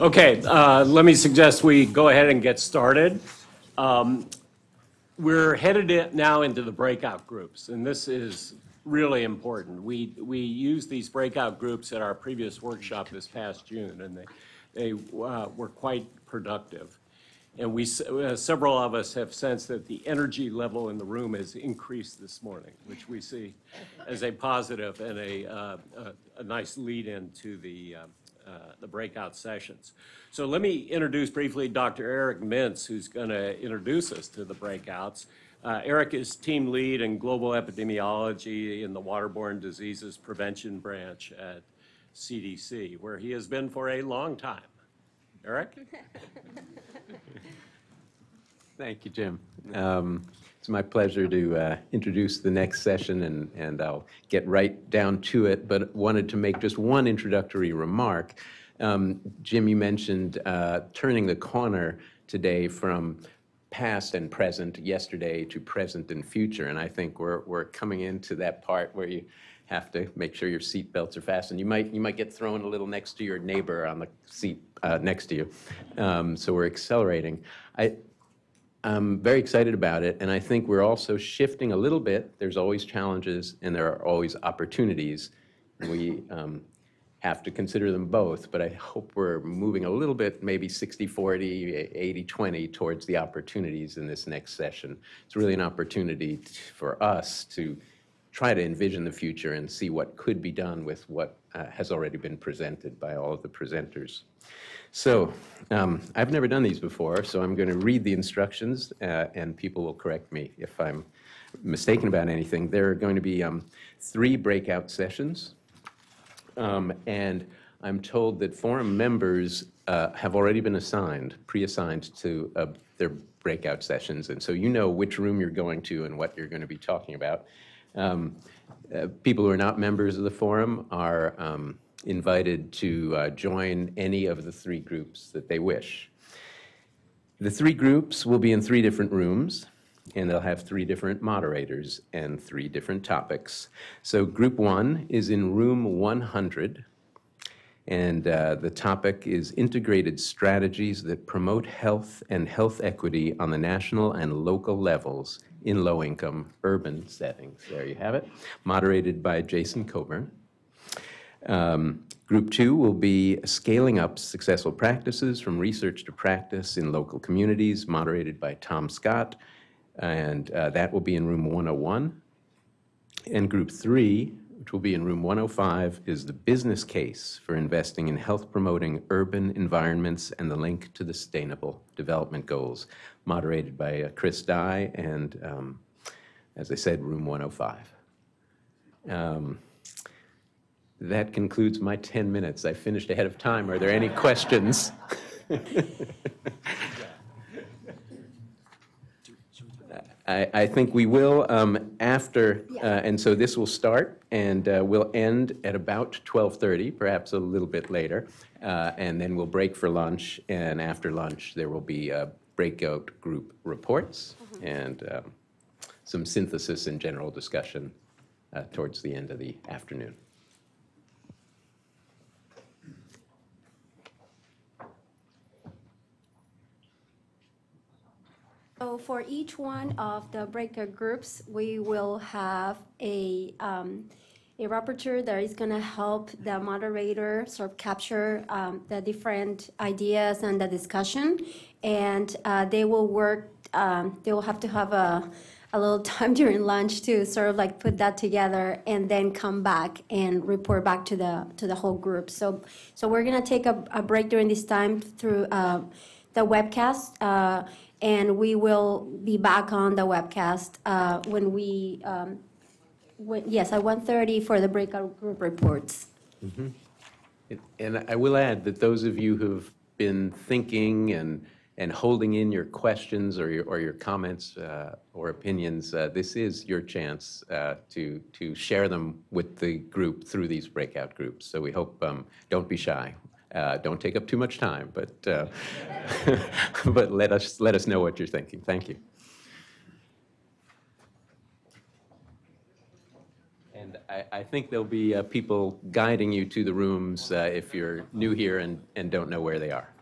Okay, let me suggest we go ahead and get started. We're headed now into the breakout groups, and this is really important. We used these breakout groups at our previous workshop this past June, and they were quite productive. And several of us have sensed that the energy level in the room has increased this morning, which we see as a positive and a nice lead-in to the breakout sessions. So let me introduce briefly Dr. Eric MINTZ, who's going to introduce us to the breakouts. Eric is team lead in global epidemiology in the Waterborne Diseases Prevention Branch at CDC, where he has been for a long time. Eric? Thank you, Jim. It's my pleasure to introduce the next session, and I'll get right down to it, but wanted to make just one introductory remark. Jim, you mentioned turning the corner today from past and present, yesterday, to present and future, and I think we're coming into that part where you have to make sure your seat belts are fastened. You might get thrown a little next to your neighbor on the seat next to you. So we're accelerating. I'm very excited about it, and I think we're also shifting a little bit. There's always challenges, and there are always opportunities. We have to consider them both, but I hope we're moving a little bit, maybe 60-40, 80-20, towards the opportunities in this next session. It's really an opportunity for us to try to envision the future and see what could be done with what has already been presented by all of the presenters. So I've never done these before, so I'm going to read the instructions, and people will correct me if I'm mistaken about anything. There are going to be 3 breakout sessions, and I'm told that forum members have already been pre-assigned to their breakout sessions, and so you know which room you're going to and what you're going to be talking about. People who are not members of the forum are invited to join any of the 3 groups that they wish. The 3 groups will be in 3 different rooms, and they'll have 3 different moderators and 3 different topics. So group 1 is in room 100, and the topic is integrated strategies that promote health and health equity on the national and local levels in low-income urban settings. There you have it, moderated by Jason Coburn. Group 2 will be scaling up successful practices from research to practice in local communities, moderated by Tom Scott, and that will be in room 101. And group 3, which will be in room 105, is the business case for investing in health-promoting urban environments and the link to the Sustainable Development Goals, moderated by Chris Dye and, as I said, room 105. That concludes my 10 minutes. I finished ahead of time. Are there any questions? I think we will after, and so this will start, and we'll end at about 12:30, perhaps a little bit later, and then we'll break for lunch, and after lunch there will be breakout group reports and some synthesis and general discussion towards the end of the afternoon. So for each one of the breakout groups, we will have a rapporteur that is going to help the moderator sort of capture the different ideas and the discussion. And they will work, they will have to have a little time during lunch to sort of like put that together and then come back and report back to the whole group. So we're going to take a break during this time through the webcast. And we will be back on the webcast at 1:30 for the breakout group reports. Mm-hmm. And I will add that those of you who've been thinking and holding in your questions or your comments or opinions, this is your chance to share them with the group through these breakout groups. So we hope, don't be shy. Don't take up too much time, but but let us know what you're thinking. Thank you. And I think there'll be people guiding you to the rooms if you're new here and don't know where they are.